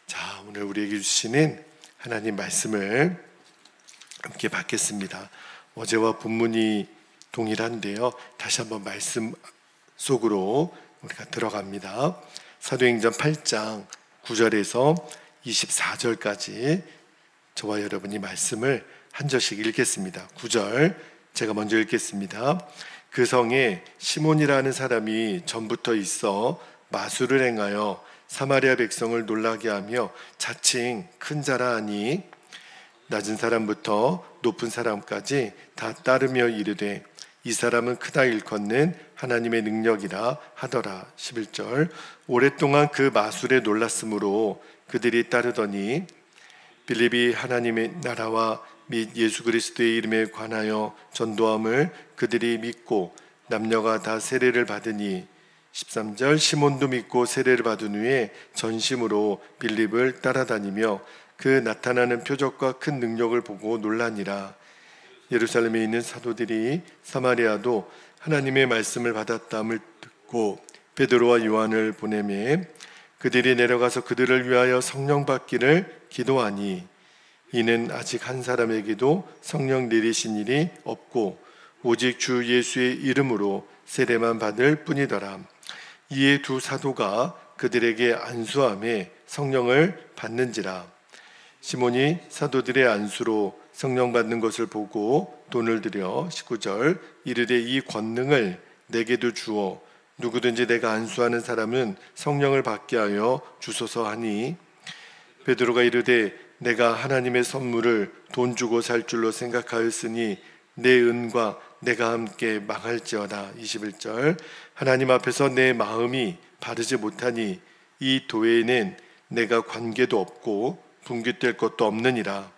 자, 오늘 우리에게 주시는 하나님 말씀을 함께 받겠습니다. 어제와 본문이 동일한데요. 다시 한번 말씀 속으로 우리가 들어갑니다. 사도행전 8장 9절에서 24절까지 저와 여러분이 말씀을 한 절씩 읽겠습니다. 9절 제가 먼저 읽겠습니다. 그 성에 시몬이라는 사람이 전부터 있어 마술을 행하여 사마리아 백성을 놀라게 하며 자칭 큰 자라 하니 낮은 사람부터 높은 사람까지 다 따르며 이르되 이 사람은 크다 일컫는 하나님의 능력이라 하더라. 11절 오랫동안 그 마술에 놀랐으므로 그들이 따르더니 빌립이 하나님의 나라와 및 예수 그리스도의 이름에 관하여 전도함을 그들이 믿고 남녀가 다 세례를 받으니 13절 시몬도 믿고 세례를 받은 후에 전심으로 빌립을 따라다니며 그 나타나는 표적과 큰 능력을 보고 놀라니라. 예루살렘에 있는 사도들이 사마리아도 하나님의 말씀을 받았다함을 듣고 베드로와 요한을 보내매 그들이 내려가서 그들을 위하여 성령 받기를 기도하니 이는 아직 한 사람에게도 성령 내리신 일이 없고 오직 주 예수의 이름으로 세례만 받을 뿐이더라. 이에 두 사도가 그들에게 안수함에 성령을 받는지라. 시몬이 사도들의 안수로 성령 받는 것을 보고 돈을 들여 19절 이르되 이 권능을 내게도 주어 누구든지 내가 안수하는 사람은 성령을 받게 하여 주소서 하니 베드로가 이르되 내가 하나님의 선물을 돈 주고 살 줄로 생각하였으니 내 은과 내가 함께 망할지어다. 21절 하나님 앞에서 내 마음이 바르지 못하니 이 도에는 내가 관계도 없고 분깃될 것도 없느니라.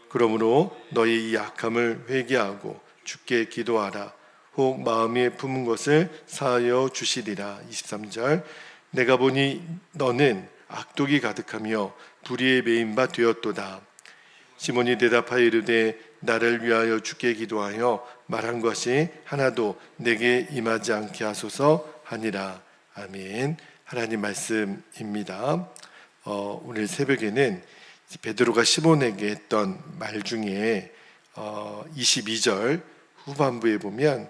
그러므로 너희 이 약함을 회개하고 주께 기도하라. 혹 마음에 품은 것을 사하여 주시리라. 23절 내가 보니 너는 악독이 가득하며 불의에 매인 바 되었도다. 시몬이 대답하여 이르되 나를 위하여 주께 기도하여 말한 것이 하나도 내게 임하지 않게 하소서 하니라. 아멘. 하나님 말씀입니다. 오늘 새벽에는 베드로가 시몬에게 했던 말 중에 22절 후반부에 보면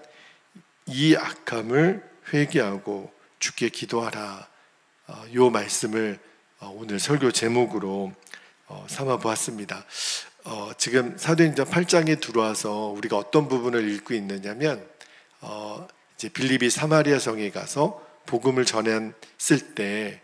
이 악함을 회개하고 주께 기도하라. 이 말씀을 오늘 설교 제목으로 삼아 보았습니다. 지금 사도행전 8장에 들어와서 우리가 어떤 부분을 읽고 있느냐면 이제 빌립이 사마리아 성에 가서 복음을 전했을 때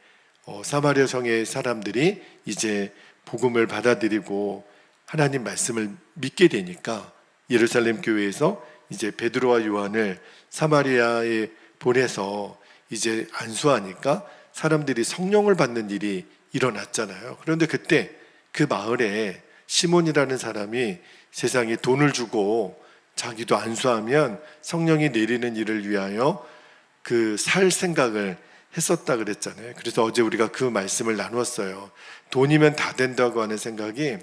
사마리아 성의 사람들이 이제 복음을 받아들이고 하나님 말씀을 믿게 되니까 예루살렘 교회에서 이제 베드로와 요한을 사마리아에 보내서 이제 안수하니까 사람들이 성령을 받는 일이 일어났잖아요. 그런데 그때 그 마을에 시몬이라는 사람이 세상에 돈을 주고 자기도 안수하면 성령이 내리는 일을 위하여 그 살 생각을 했었다 그랬잖아요. 그래서 어제 우리가 그 말씀을 나누었어요. 돈이면 다 된다고 하는 생각이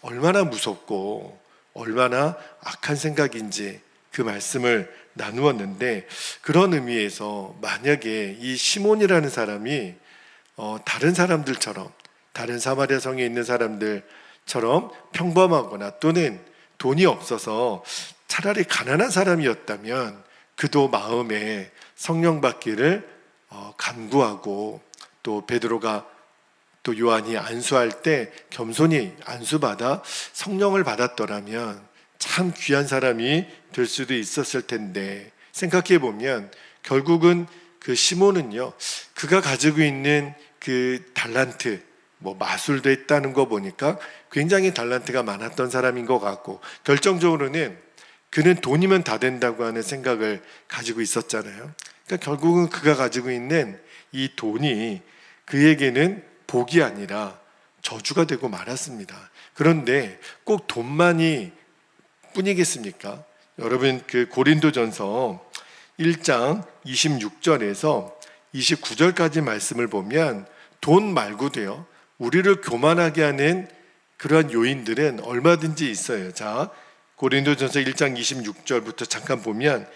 얼마나 무섭고 얼마나 악한 생각인지 그 말씀을 나누었는데, 그런 의미에서 만약에 이 시몬이라는 사람이 다른 사람들처럼, 다른 사마리아 성에 있는 사람들처럼 평범하거나 또는 돈이 없어서 차라리 가난한 사람이었다면 그도 마음에 성령 받기를 간구하고, 또 베드로가 또 요한이 안수할 때 겸손히 안수받아 성령을 받았더라면 참 귀한 사람이 될 수도 있었을 텐데, 생각해 보면 결국은 그 시몬은요, 그가 가지고 있는 그 달란트, 마술도 했다는 거 보니까 굉장히 달란트가 많았던 사람인 것 같고, 결정적으로는 그는 돈이면 다 된다고 하는 생각을 가지고 있었잖아요. 그러니까 결국은 그가 가지고 있는 이 돈이 그에게는 복이 아니라 저주가 되고 말았습니다. 그런데 꼭 돈만이 뿐이겠습니까? 여러분, 그 고린도전서 1장 26절에서 29절까지 말씀을 보면 돈 말고도요, 우리를 교만하게 하는 그러한 요인들은 얼마든지 있어요. 자, 고린도전서 1장 26절부터 잠깐 보면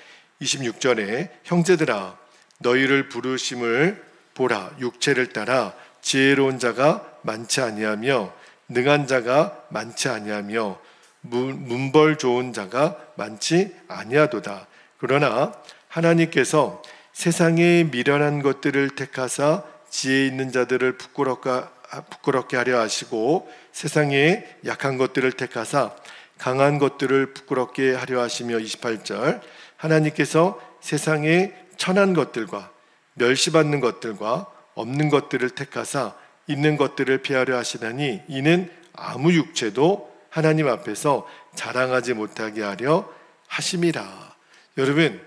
26절에 형제들아 너희를 부르심을 보라. 육체를 따라 지혜로운 자가 많지 아니하며 능한 자가 많지 아니하며 문벌 좋은 자가 많지 아니하도다. 그러나 하나님께서 세상의 미련한 것들을 택하사 지혜 있는 자들을 부끄럽게 하려 하시고 세상의 약한 것들을 택하사 강한 것들을 부끄럽게 하려 하시며 28절 하나님께서 세상의 천한 것들과 멸시받는 것들과 없는 것들을 택하사 있는 것들을 피하려 하시나니 이는 아무 육체도 하나님 앞에서 자랑하지 못하게 하려 하심이라. 여러분,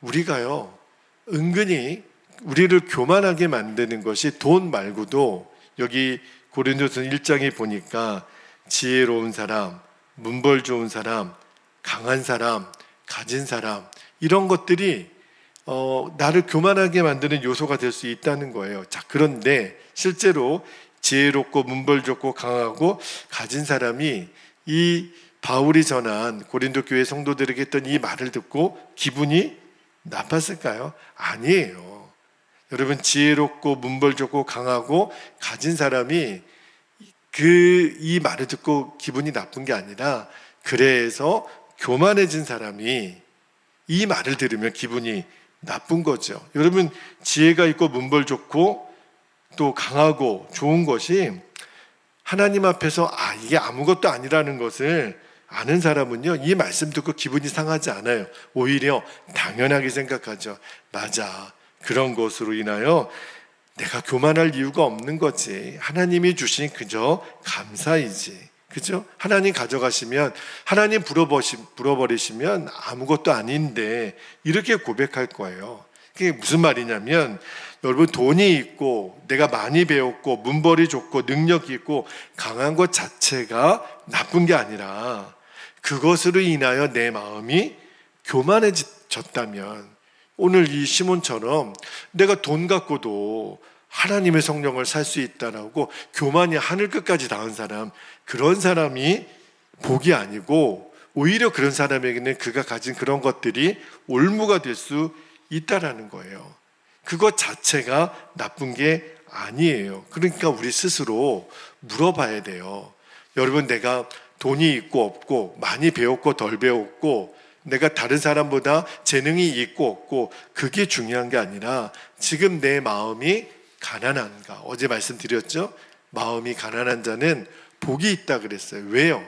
우리가요 은근히 우리를 교만하게 만드는 것이 돈 말고도 여기 고린도서 1장에 보니까 지혜로운 사람, 문벌 좋은 사람, 강한 사람, 가진 사람 이런 것들이 나를 교만하게 만드는 요소가 될 수 있다는 거예요. 자, 그런데 실제로 지혜롭고 문벌 좋고 강하고 가진 사람이 이 바울이 전한 고린도 교회 성도들에게 했던 이 말을 듣고 기분이 나빴을까요? 아니에요. 여러분, 지혜롭고 문벌 좋고 강하고 가진 사람이 이 말을 듣고 기분이 나쁜 게 아니라 그래서 교만해진 사람이 이 말을 들으면 기분이 나쁜 거죠. 여러분, 지혜가 있고 문벌 좋고 또 강하고 좋은 것이 하나님 앞에서 이게 아무것도 아니라는 것을 아는 사람은요 이 말씀 듣고 기분이 상하지 않아요. 오히려 당연하게 생각하죠. 맞아, 그런 것으로 인하여 내가 교만할 이유가 없는 거지. 하나님이 주신 그저 감사이지. 그죠? 하나님 가져가시면, 하나님 불어버리시면 아무것도 아닌데 이렇게 고백할 거예요. 그게 무슨 말이냐면, 여러분, 돈이 있고 내가 많이 배웠고 문벌이 좋고 능력이 있고 강한 것 자체가 나쁜 게 아니라 그것으로 인하여 내 마음이 교만해졌다면, 오늘 이 시몬처럼 내가 돈 갖고도 하나님의 성령을 살 수 있다라고 교만이 하늘 끝까지 닿은 사람, 그런 사람이 복이 아니고 오히려 그런 사람에게는 그가 가진 그런 것들이 올무가 될 수 있다라는 거예요. 그것 자체가 나쁜 게 아니에요. 그러니까 우리 스스로 물어봐야 돼요. 여러분, 내가 돈이 있고 없고 많이 배웠고 덜 배웠고 내가 다른 사람보다 재능이 있고 없고 그게 중요한 게 아니라 지금 내 마음이 가난한가? 어제 말씀드렸죠? 마음이 가난한 자는 복이 있다 그랬어요. 왜요?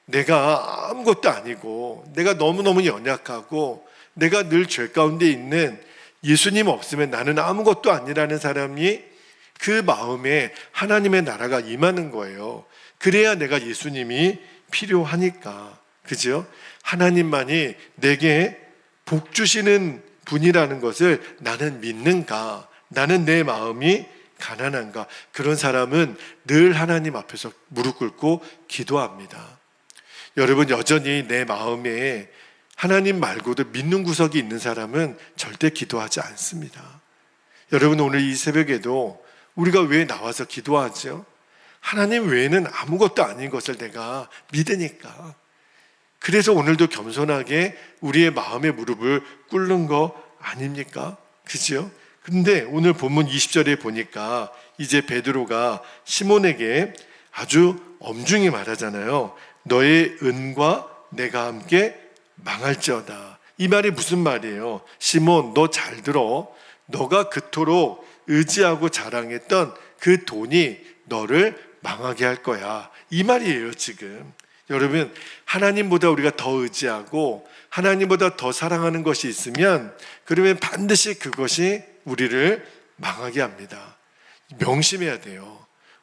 내가 아무것도 아니고 내가 너무너무 연약하고 내가 늘 죄 가운데 있는, 예수님 없으면 나는 아무것도 아니라는 사람이 그 마음에 하나님의 나라가 임하는 거예요. 그래야 내가 예수님이 필요하니까. 그죠? 하나님만이 내게 복 주시는 분이라는 것을 나는 믿는가? 나는 내 마음이 가난한가? 그런 사람은 늘 하나님 앞에서 무릎 꿇고 기도합니다. 여러분, 여전히 내 마음에 하나님 말고도 믿는 구석이 있는 사람은 절대 기도하지 않습니다. 여러분, 오늘 이 새벽에도 우리가 왜 나와서 기도하죠? 하나님 외에는 아무것도 아닌 것을 내가 믿으니까. 그래서 오늘도 겸손하게 우리의 마음의 무릎을 꿇는 거 아닙니까? 그죠? 근데 오늘 본문 20절에 보니까 이제 베드로가 시몬에게 아주 엄중히 말하잖아요. 너의 은과 내가 함께 망할지어다. 이 말이 무슨 말이에요? 시몬, 너 잘 들어. 너가 그토록 의지하고 자랑했던 그 돈이 너를 망하게 할 거야. 이 말이에요, 지금. 여러분, 하나님보다 우리가 더 의지하고 하나님보다 더 사랑하는 것이 있으면 그러면 반드시 그것이 우리를 망하게 합니다. 명심해야 돼요.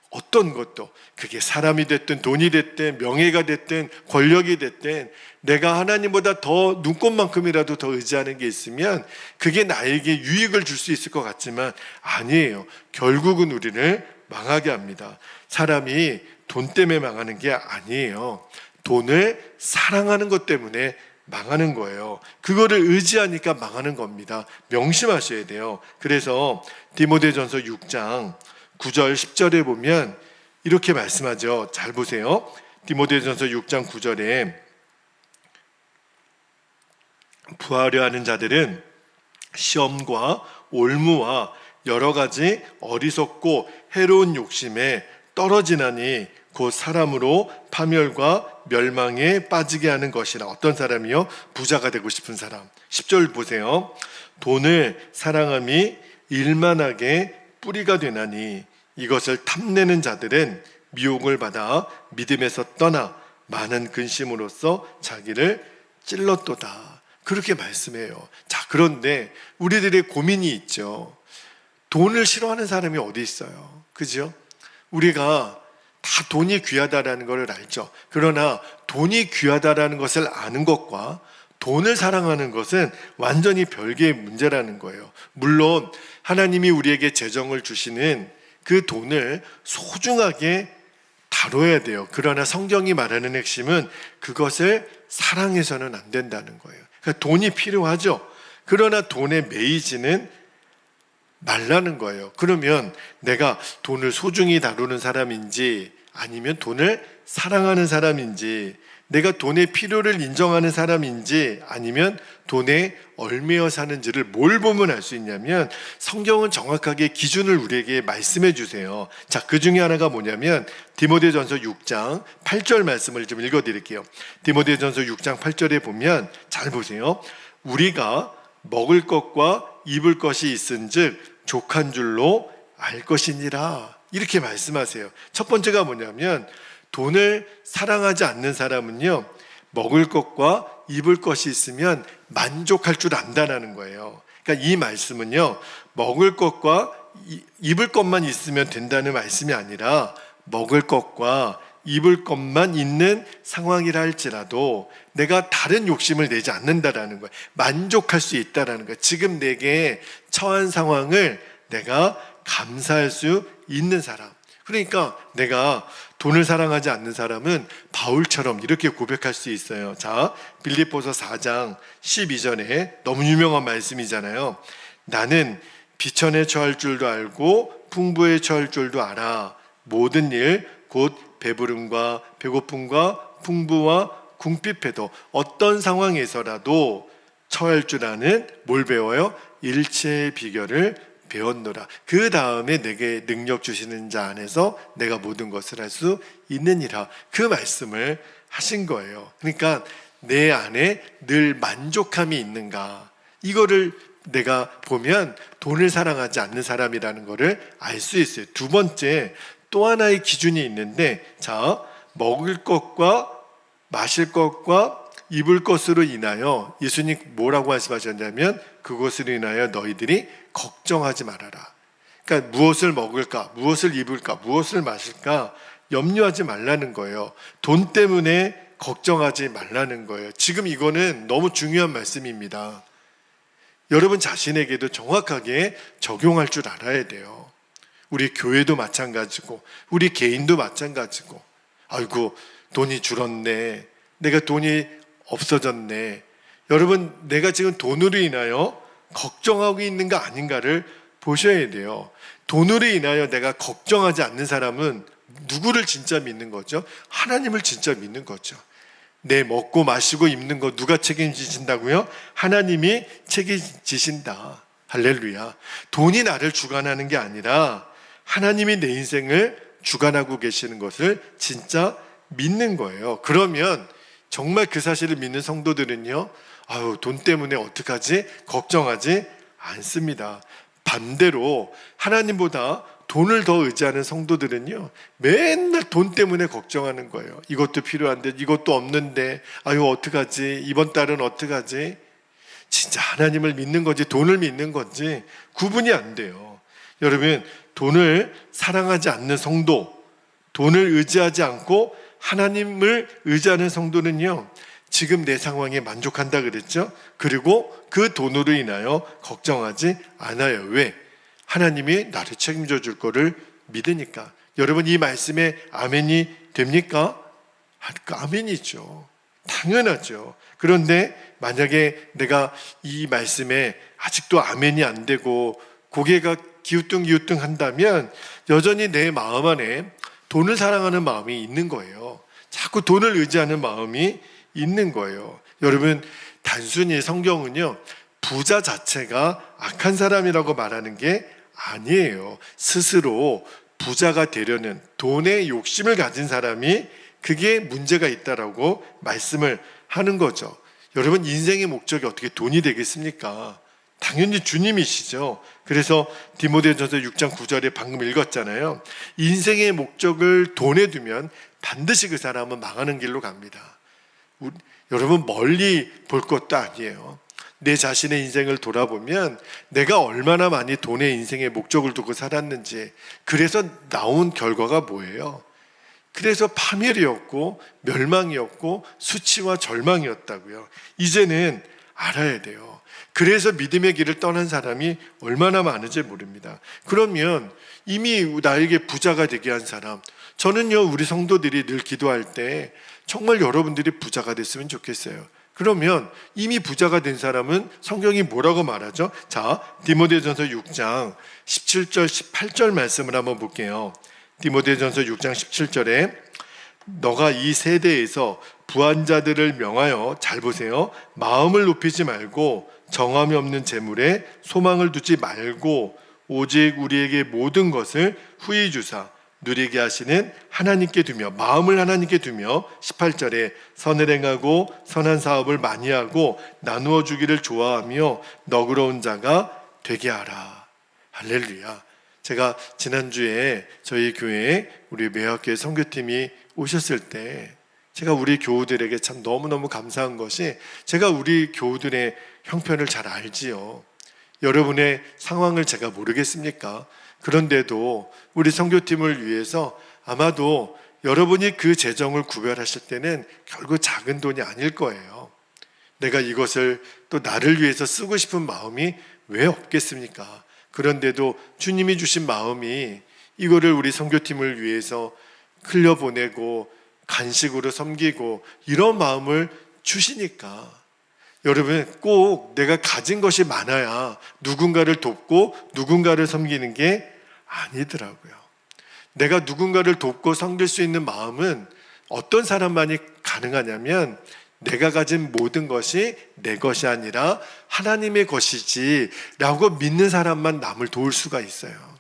어떤 것도, 그게 사람이 됐든 돈이 됐든 명예가 됐든 권력이 됐든 내가 하나님보다 더 눈꽃만큼이라도 더 의지하는 게 있으면 그게 나에게 유익을 줄 수 있을 것 같지만 아니에요. 결국은 우리를 망하게 합니다. 사람이 돈 때문에 망하는 게 아니에요. 돈을 사랑하는 것 때문에 망하는 거예요. 그거를 의지하니까 망하는 겁니다. 명심하셔야 돼요. 그래서 디모데전서 6장 9절 10절에 보면 이렇게 말씀하죠. 잘 보세요. 디모데전서 6장 9절에 부하려 하는 자들은 시험과 올무와 여러 가지 어리석고 해로운 욕심에 떨어지나니 곧 사람으로 파멸과 멸망에 빠지게 하는 것이라. 어떤 사람이요? 부자가 되고 싶은 사람. 10절 보세요. 돈을 사랑함이 일만하게 뿌리가 되나니 이것을 탐내는 자들은 미혹을 받아 믿음에서 떠나 많은 근심으로써 자기를 찔렀도다. 그렇게 말씀해요. 자, 그런데 우리들의 고민이 있죠. 돈을 싫어하는 사람이 어디 있어요? 그죠? 우리가 다 돈이 귀하다라는 것을 알죠. 그러나 돈이 귀하다라는 것을 아는 것과 돈을 사랑하는 것은 완전히 별개의 문제라는 거예요. 물론 하나님이 우리에게 재정을 주시는 그 돈을 소중하게 다뤄야 돼요. 그러나 성경이 말하는 핵심은 그것을 사랑해서는 안 된다는 거예요. 그러니까 돈이 필요하죠. 그러나 돈에 매이지는 말라는 거예요. 그러면 내가 돈을 소중히 다루는 사람인지 아니면 돈을 사랑하는 사람인지, 내가 돈의 필요를 인정하는 사람인지 아니면 돈에 얽매여 사는지를 뭘 보면 알 수 있냐면 성경은 정확하게 기준을 우리에게 말씀해 주세요. 자, 그 중에 하나가 뭐냐면 디모데전서 6장 8절 말씀을 좀 읽어드릴게요. 디모데전서 6장 8절에 보면 잘 보세요. 우리가 먹을 것과 입을 것이 있은즉 족한 줄로 알 것이니라. 이렇게 말씀하세요. 첫 번째가 뭐냐면 돈을 사랑하지 않는 사람은요, 먹을 것과 입을 것이 있으면 만족할 줄 안다는 거예요. 그러니까 이 말씀은요, 먹을 것과 입을 것만 있으면 된다는 말씀이 아니라 먹을 것과 입을 것만 있는 상황이라 할지라도 내가 다른 욕심을 내지 않는다라는 거예요. 만족할 수 있다라는 거예요. 지금 내게 처한 상황을 내가 감사할 수 있는 사람. 그러니까 내가 돈을 사랑하지 않는 사람은 바울처럼 이렇게 고백할 수 있어요. 자, 빌립보서 4장 12절에 너무 유명한 말씀이잖아요. 나는 비천에 처할 줄도 알고 풍부에 처할 줄도 알아. 모든 일 곧 배부름과 배고픔과 풍부와 궁핍해도 어떤 상황에서라도 처할 줄 아는 뭘 배워요? 일체의 비결을 배웠노라. 그 다음에 내게 능력 주시는 자 안에서 내가 모든 것을 할 수 있느니라. 그 말씀을 하신 거예요. 그러니까 내 안에 늘 만족함이 있는가, 이거를 내가 보면 돈을 사랑하지 않는 사람이라는 거를 알 수 있어요. 두 번째, 또 하나의 기준이 있는데, 자, 먹을 것과 마실 것과 입을 것으로 인하여 예수님 뭐라고 말씀하셨냐면 그것으로 인하여 너희들이 걱정하지 말아라. 그러니까 무엇을 먹을까, 무엇을 입을까, 무엇을 마실까 염려하지 말라는 거예요. 돈 때문에 걱정하지 말라는 거예요. 지금 이거는 너무 중요한 말씀입니다. 여러분 자신에게도 정확하게 적용할 줄 알아야 돼요. 우리 교회도 마찬가지고 우리 개인도 마찬가지고, 아이고 돈이 줄었네, 내가 돈이 없어졌네. 여러분, 내가 지금 돈으로 인하여 걱정하고 있는 거 아닌가를 보셔야 돼요. 돈으로 인하여 내가 걱정하지 않는 사람은 누구를 진짜 믿는 거죠? 하나님을 진짜 믿는 거죠. 내 먹고 마시고 입는 거 누가 책임지신다고요? 하나님이 책임지신다. 할렐루야. 돈이 나를 주관하는 게 아니라 하나님이 내 인생을 주관하고 계시는 것을 진짜 믿는 거예요. 그러면 정말 그 사실을 믿는 성도들은요, 아유, 돈 때문에 어떡하지? 걱정하지 않습니다. 반대로 하나님보다 돈을 더 의지하는 성도들은요, 맨날 돈 때문에 걱정하는 거예요. 이것도 필요한데, 이것도 없는데, 아유, 어떡하지? 이번 달은 어떡하지? 진짜 하나님을 믿는 건지 돈을 믿는 건지 구분이 안 돼요. 여러분, 돈을 사랑하지 않는 성도, 돈을 의지하지 않고 하나님을 의지하는 성도는요, 지금 내 상황에 만족한다 그랬죠? 그리고 그 돈으로 인하여 걱정하지 않아요. 왜? 하나님이 나를 책임져 줄 거를 믿으니까. 여러분, 이 말씀에 아멘이 됩니까? 아멘이죠. 당연하죠. 그런데 만약에 내가 이 말씀에 아직도 아멘이 안 되고 고개가 기우뚱기우뚱 한다면 여전히 내 마음 안에 돈을 사랑하는 마음이 있는 거예요. 자꾸 돈을 의지하는 마음이 있는 거예요. 여러분, 단순히 성경은요, 부자 자체가 악한 사람이라고 말하는 게 아니에요. 스스로 부자가 되려는 돈의 욕심을 가진 사람이 그게 문제가 있다라고 말씀을 하는 거죠. 여러분, 인생의 목적이 어떻게 돈이 되겠습니까? 당연히 주님이시죠. 그래서 디모데전서 6장 9절에 방금 읽었잖아요. 인생의 목적을 돈에 두면 반드시 그 사람은 망하는 길로 갑니다. 여러분, 멀리 볼 것도 아니에요. 내 자신의 인생을 돌아보면 내가 얼마나 많이 돈의 인생의 목적을 두고 살았는지, 그래서 나온 결과가 뭐예요? 그래서 파멸이었고 멸망이었고 수치와 절망이었다고요. 이제는 알아야 돼요. 그래서 믿음의 길을 떠난 사람이 얼마나 많은지 모릅니다. 그러면 이미 나에게 부자가 되게 한 사람, 저는요, 우리 성도들이 늘 기도할 때 정말 여러분들이 부자가 됐으면 좋겠어요. 그러면 이미 부자가 된 사람은 성경이 뭐라고 말하죠? 자, 디모데전서 6장 17절 18절 말씀을 한번 볼게요. 디모데전서 6장 17절에 너가 이 세대에서 부한 자들을 명하여, 잘 보세요, 마음을 높이지 말고 정함이 없는 재물에 소망을 두지 말고 오직 우리에게 모든 것을 후히 주사 누리게 하시는 하나님께 두며, 마음을 하나님께 두며 18절에 선을 행하고 선한 사업을 많이 하고 나누어 주기를 좋아하며 너그러운 자가 되게 하라. 할렐루야. 제가 지난주에 저희 교회에 우리 매학교회 선교팀이 오셨을 때 제가 우리 교우들에게 참 너무너무 감사한 것이, 제가 우리 교우들의 형편을 잘 알지요. 여러분의 상황을 제가 모르겠습니까? 그런데도 우리 선교팀을 위해서 아마도 여러분이 그 재정을 구별하실 때는 결국 작은 돈이 아닐 거예요. 내가 이것을 또 나를 위해서 쓰고 싶은 마음이 왜 없겠습니까? 그런데도 주님이 주신 마음이 이거를 우리 선교팀을 위해서 흘려보내고 간식으로 섬기고 이런 마음을 주시니까, 여러분, 꼭 내가 가진 것이 많아야 누군가를 돕고 누군가를 섬기는 게 아니더라고요. 내가 누군가를 돕고 섬길 수 있는 마음은 어떤 사람만이 가능하냐면, 내가 가진 모든 것이 내 것이 아니라 하나님의 것이지 라고 믿는 사람만 남을 도울 수가 있어요.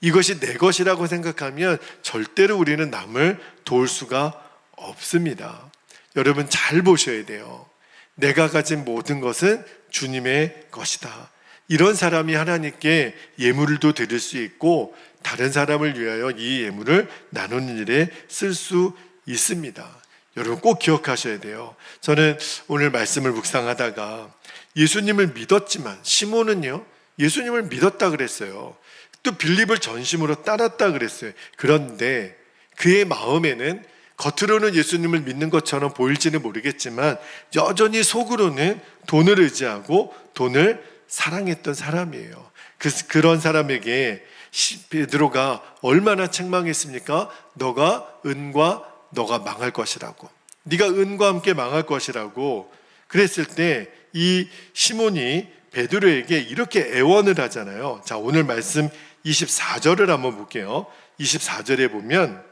이것이 내 것이라고 생각하면 절대로 우리는 남을 도울 수가 없습니다. 여러분, 잘 보셔야 돼요. 내가 가진 모든 것은 주님의 것이다. 이런 사람이 하나님께 예물도 드릴 수 있고 다른 사람을 위하여 이 예물을 나누는 일에 쓸 수 있습니다. 여러분, 꼭 기억하셔야 돼요. 저는 오늘 말씀을 묵상하다가 예수님을 믿었지만, 시몬은요, 예수님을 믿었다 그랬어요. 또 빌립을 전심으로 따랐다 그랬어요. 그런데 그의 마음에는 겉으로는 예수님을 믿는 것처럼 보일지는 모르겠지만 여전히 속으로는 돈을 의지하고 돈을 사랑했던 사람이에요. 그런 사람에게 베드로가 얼마나 책망했습니까? 너가 은과 너가 망할 것이라고, 네가 은과 함께 망할 것이라고 그랬을 때 이 시몬이 베드로에게 이렇게 애원을 하잖아요. 자, 오늘 말씀 24절을 한번 볼게요. 24절에 보면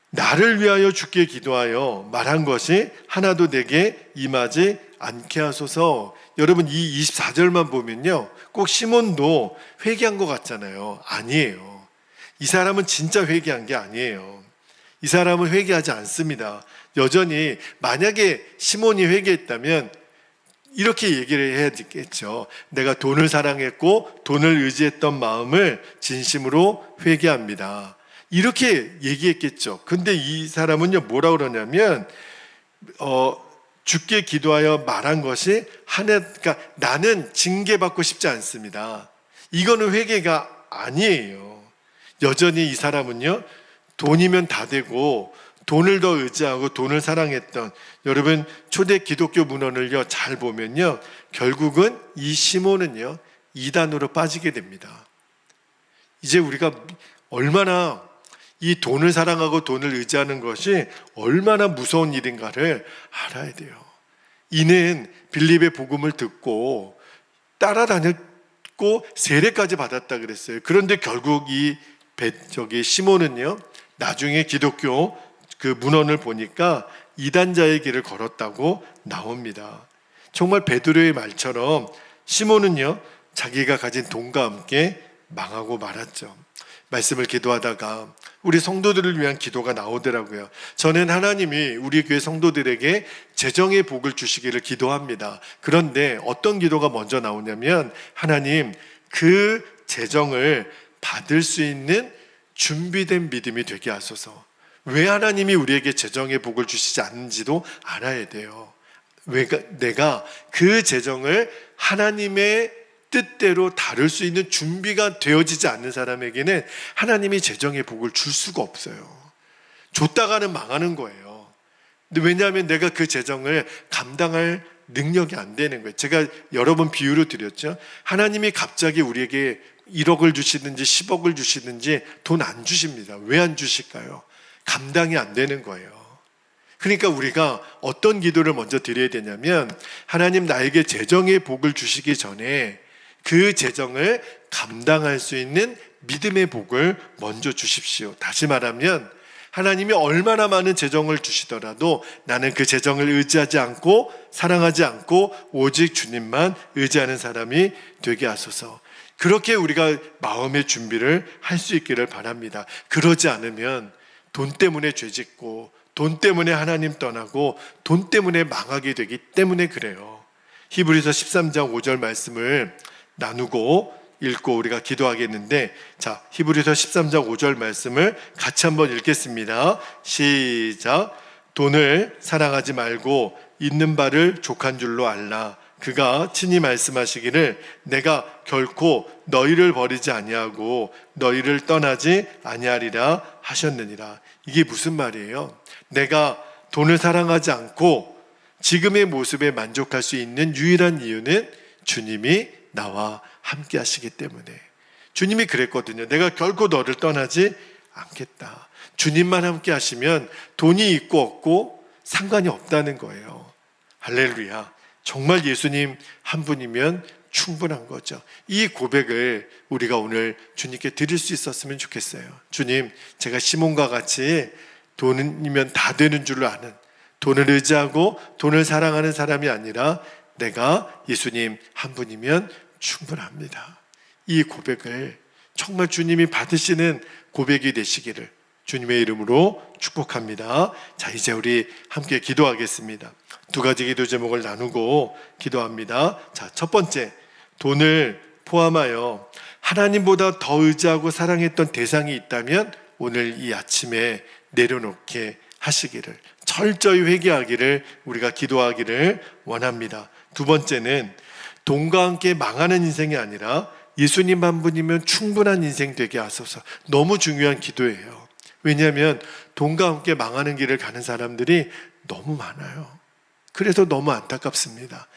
나를 위하여 주께 기도하여 말한 것이 하나도 내게 임하지 않게 하소서. 여러분, 이 24절만 보면요, 꼭 시몬도 회개한 것 같잖아요. 아니에요. 이 사람은 진짜 회개한 게 아니에요. 이 사람은 회개하지 않습니다. 여전히, 만약에 시몬이 회개했다면 이렇게 얘기를 해야 되겠죠. 내가 돈을 사랑했고 돈을 의지했던 마음을 진심으로 회개합니다. 이렇게 얘기했겠죠. 근데 이 사람은요, 뭐라 그러냐면 주께 기도하여 말한 것이 그러니까 나는 징계받고 싶지 않습니다. 이거는 회개가 아니에요. 여전히 이 사람은요, 돈이면 다 되고 돈을 더 의지하고 돈을 사랑했던, 여러분, 초대 기독교 문헌을요 잘 보면요, 결국은 이 시몬은요 이단으로 빠지게 됩니다. 이제 우리가 얼마나 이 돈을 사랑하고 돈을 의지하는 것이 얼마나 무서운 일인가를 알아야 돼요. 이는 빌립의 복음을 듣고 따라다녔고 세례까지 받았다 그랬어요. 그런데 결국 이 시몬은요, 나중에 기독교 그 문헌을 보니까 이단자의 길을 걸었다고 나옵니다. 정말 베드로의 말처럼 시몬은요, 자기가 가진 돈과 함께 망하고 말았죠. 말씀을 기도하다가 우리 성도들을 위한 기도가 나오더라고요. 저는 하나님이 우리 교회 성도들에게 재정의 복을 주시기를 기도합니다. 그런데 어떤 기도가 먼저 나오냐면, 하나님, 그 재정을 받을 수 있는 준비된 믿음이 되게 하소서. 왜 하나님이 우리에게 재정의 복을 주시지 않는지도 알아야 돼요. 내가 그 재정을 하나님의 뜻대로 다룰 수 있는 준비가 되어지지 않는 사람에게는 하나님이 재정의 복을 줄 수가 없어요. 줬다가는 망하는 거예요. 근데 왜냐하면 내가 그 재정을 감당할 능력이 안 되는 거예요. 제가 여러 번 비유로 드렸죠. 하나님이 갑자기 우리에게 1억을 주시든지 10억을 주시든지 돈 안 주십니다. 왜 안 주실까요? 감당이 안 되는 거예요. 그러니까 우리가 어떤 기도를 먼저 드려야 되냐면, 하나님, 나에게 재정의 복을 주시기 전에 그 재정을 감당할 수 있는 믿음의 복을 먼저 주십시오. 다시 말하면, 하나님이 얼마나 많은 재정을 주시더라도 나는 그 재정을 의지하지 않고 사랑하지 않고 오직 주님만 의지하는 사람이 되게 하소서. 그렇게 우리가 마음의 준비를 할 수 있기를 바랍니다. 그러지 않으면 돈 때문에 죄짓고 돈 때문에 하나님 떠나고 돈 때문에 망하게 되기 때문에 그래요. 히브리서 13장 5절 말씀을 나누고 읽고 우리가 기도하겠는데, 자, 히브리서 13장 5절 말씀을 같이 한번 읽겠습니다. 시작. 돈을 사랑하지 말고 있는 바를 족한 줄로 알라. 그가 친히 말씀하시기를 내가 결코 너희를 버리지 아니하고 너희를 떠나지 아니하리라 하셨느니라. 이게 무슨 말이에요? 내가 돈을 사랑하지 않고 지금의 모습에 만족할 수 있는 유일한 이유는 주님이 나와 함께 하시기 때문에. 주님이 그랬거든요. 내가 결코 너를 떠나지 않겠다. 주님만 함께 하시면 돈이 있고 없고 상관이 없다는 거예요. 할렐루야. 정말 예수님 한 분이면 충분한 거죠. 이 고백을 우리가 오늘 주님께 드릴 수 있었으면 좋겠어요. 주님, 제가 시몬과 같이 돈이면 다 되는 줄 아는, 돈을 의지하고 돈을 사랑하는 사람이 아니라 내가 예수님 한 분이면 충분합니다. 이 고백을 정말 주님이 받으시는 고백이 되시기를 주님의 이름으로 축복합니다. 자, 이제 우리 함께 기도하겠습니다. 두 가지 기도 제목을 나누고 기도합니다. 자, 첫 번째, 돈을 포함하여 하나님보다 더 의지하고 사랑했던 대상이 있다면 오늘 이 아침에 내려놓게 하시기를, 철저히 회개하기를 우리가 기도하기를 원합니다. 두 번째는 돈과 함께 망하는 인생이 아니라 예수님 한 분이면 충분한 인생 되게 하소서. 너무 중요한 기도예요. 왜냐하면 돈과 함께 망하는 길을 가는 사람들이 너무 많아요. 그래서 너무 안타깝습니다.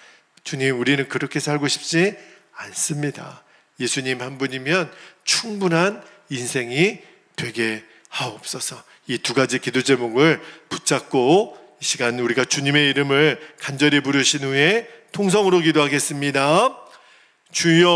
주님, 우리는 그렇게 살고 싶지 않습니다. 예수님 한 분이면 충분한 인생이 되게 하옵소서. 이 두 가지 기도 제목을 붙잡고 이 시간 우리가 주님의 이름을 간절히 부르신 후에 통성으로 기도하겠습니다. 주여